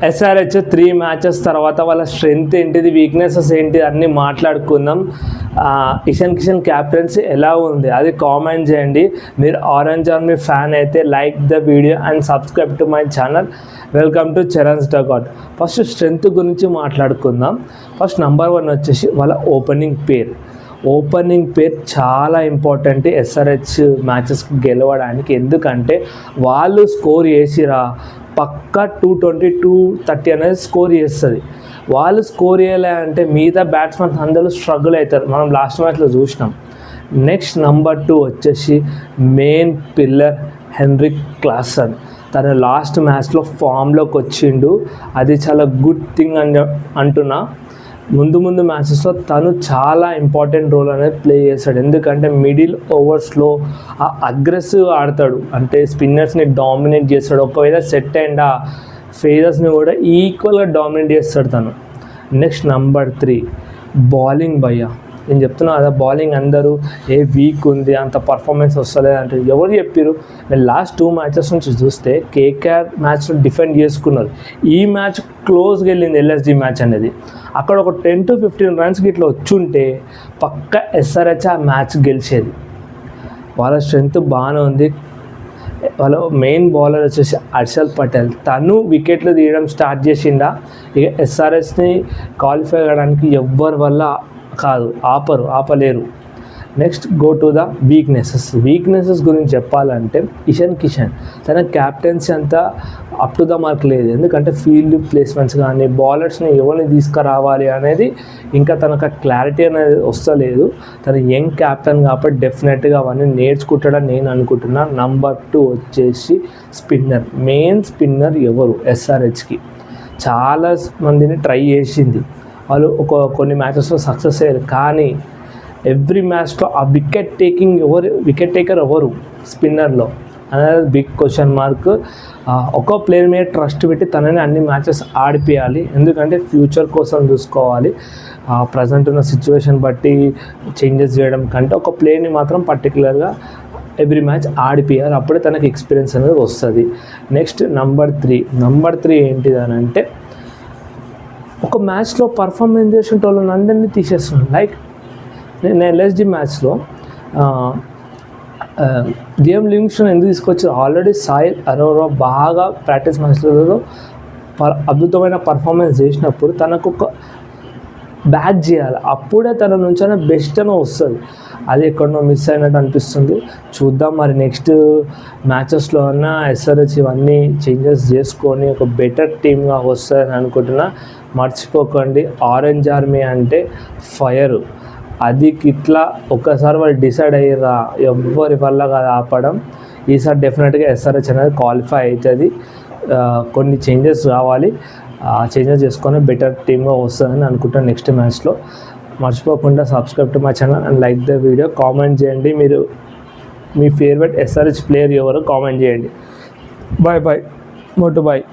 SRH 3 matches తర్వాత వాళ్ళ strength ఏంటిది, వీక్నెసెస్ ఏంటి అన్నీ మాట్లాడుకుందాం. ఇషాన్ కిషన్ క్యాప్టెన్సీ ఎలా ఉంది అది కామెంట్ చేయండి. మీరు ఆరెంజ్ ఆర్మీ ఫ్యాన్ అయితే like the video and subscribe to my channel. Welcome to Charan's dugout. First strength గురించి మాట్లాడుకుందాం. ఫస్ట్ నెంబర్ 1 వచ్చేసి వాళ్ళ ఓపెనింగ్ పేర్ చాలా ఇంపార్టెంట్ ఎస్ఆర్హెచ్ మ్యాచెస్కి గెలవడానికి. ఎందుకంటే వాళ్ళు స్కోర్ చేసిరా పక్కా 220, 230 అనేది స్కోర్ చేస్తుంది. వాళ్ళు స్కోర్ చేయలే అంటే మిగతా బ్యాట్స్మెన్స్ అందరూ స్ట్రగుల్ అవుతారు. మనం లాస్ట్ మ్యాచ్లో చూసినాం. నెక్స్ట్ నెంబర్ 2 వచ్చేసి మెయిన్ పిల్లర్ హెన్రిక్ క్లాసన్. తను లాస్ట్ మ్యాచ్లో ఫామ్లోకి వచ్చిండు, అది చాలా గుడ్ థింగ్ అంటున్నా. ముందు మ్యాచెస్లో తను చాలా ఇంపార్టెంట్ రోల్ అనేది ప్లే చేస్తాడు. ఎందుకంటే మిడిల్ ఓవర్స్లో అగ్రెసివ్ ఆడతాడు, అంటే స్పిన్నర్స్ని డామినేట్ చేస్తాడు. ఒకవేళ సెట్ అండ్ ఆ ఫేజర్స్ని కూడా ఈక్వల్గా డామినేట్ చేస్తాడు తను. నెక్స్ట్ నెంబర్ 3 బౌలింగ్ భయ్యా. నేను చెప్తున్నా కదా, బౌలింగ్ అందరూ వీక్ ఉంది, అంత పర్ఫార్మెన్స్ వస్తలేదు అంటే ఎవరు చెప్పారు? నేను లాస్ట్ 2 మ్యాచెస్ నుంచి చూస్తే కేకేఆర్ మ్యాచ్లో డిఫెండ్ చేసుకున్నారు. ఈ మ్యాచ్ క్లోజ్గా వెళ్ళింది ఎల్ఎస్జీ మ్యాచ్ అనేది. అక్కడ ఒక 10 to 15 రన్స్కి ఇట్లా వచ్చుంటే పక్క ఎస్ఆర్హెచ్ ఆ మ్యాచ్ గెలిచేది. వాళ్ళ స్ట్రెంగ్త్ బాగానే ఉంది. వాళ్ళ మెయిన్ బౌలర్ వచ్చేసి హర్షల్ పటేల్. తను వికెట్లు తీయడం స్టార్ట్ చేసిండా ఇక ఎస్ఆర్హెచ్ని క్వాలిఫై అవ్వడానికి ఎవ్వరి వల్ల కాదు, ఆపలేరు. Next go to the weaknesses గురించి చెప్పాలంటే ఇషాన్ కిషన్ తన క్యాప్టెన్సీ అంతా అప్ టు ద మార్క్ లేదు. ఎందుకంటే ఫీల్డ్ ప్లేస్మెంట్స్ కానీ బౌలర్స్ని ఎవరిని తీసుకురావాలి అనేది ఇంకా తనకు క్లారిటీ అనేది వస్తలేదు. తను యంగ్ క్యాప్టెన్ కాబట్టి డెఫినెట్గా అవన్నీ నేర్చుకుంటాడని నేను అనుకుంటున్నా. నెంబర్ 2 వచ్చేసి మెయిన్ స్పిన్నర్ ఎవరు ఎస్ఆర్హెచ్కి చాలా మందిని ట్రై చేసింది. వాళ్ళు కొన్ని మ్యాచెస్లో సక్సెస్ అయ్యారు, కానీ ఎవ్రీ మ్యాచ్లో ఆ వికెట్ టేకర్ ఎవరు స్పిన్నర్లో అనేది బిగ్ క్వశ్చన్ మార్క్. ఒక ప్లేయర్ మీద ట్రస్ట్ పెట్టి తనని అన్ని మ్యాచెస్ ఆడిపియాలి. ఎందుకంటే ఫ్యూచర్ కోసం చూసుకోవాలి. ప్రజెంట్ ఉన్న సిచ్యువేషన్ బట్టి చేంజెస్ చేయడం కంటే ఒక ప్లేయర్ని మాత్రం పర్టికులర్గా ఎవ్రీ మ్యాచ్ ఆడిపియాలి. అప్పుడే తనకి ఎక్స్పీరియన్స్ అనేది వస్తుంది. నెక్స్ట్ నెంబర్ 3 ఏంటిది అని అంటే ఒక మ్యాచ్లో పర్ఫార్మెన్స్ చేసిన వాళ్ళని అందరినీ తీసేస్తున్నాను. లైక్ నేను ఎల్ఎస్జీ మ్యాచ్లో గేమ్ లివింగ్స్టన్ ఎందుకు తీసుకొచ్చారు? ఆల్రెడీ సాయిల్ అరోరా బాగా ప్రాక్టీస్ మ్యాచ్లలో అద్భుతమైన పర్ఫార్మెన్స్ చేసినప్పుడు తనకు ఒక బ్యాట్ చేయాలి, అప్పుడే తన నుంచి బెస్ట్ అని వస్తుంది. అది ఎక్కడనో మిస్ అయినట్టు అనిపిస్తుంది. చూద్దాం మరి నెక్స్ట్ మ్యాచెస్లో అన్న ఎస్ఆర్హెచ్ ఇవన్నీ చేంజెస్ చేసుకొని ఒక బెటర్ టీమ్గా వస్తుందని అనుకుంటున్నా. మర్చిపోకండి, ఆరెంజ్ ఆర్మీ అంటే ఫైర్. అది ఇట్లా ఒక్కసారి వాళ్ళు డిసైడ్ అయ్యారా ఎవ్వరి వల్ల కాదు ఆపడం. ఈసారి డెఫినెట్గా ఎస్ఆర్హెచ్ అనేది క్వాలిఫై అవుతుంది. కొన్ని చేంజెస్ రావాలి, చేంజెస్ చేసుకొని బెటర్ టీమ్గా వస్తుందని అనుకుంటాను నెక్స్ట్ మ్యాచ్లో. మర్చిపోకుండా subscribe to my channel and like the video. Comment చేయండి, మీరు మీ ఫేవరెట్ ఎస్ఆర్హెచ్ ప్లేయర్ ఎవరో కామెంట్ చేయండి. బాయ్ మోటు బాయ్.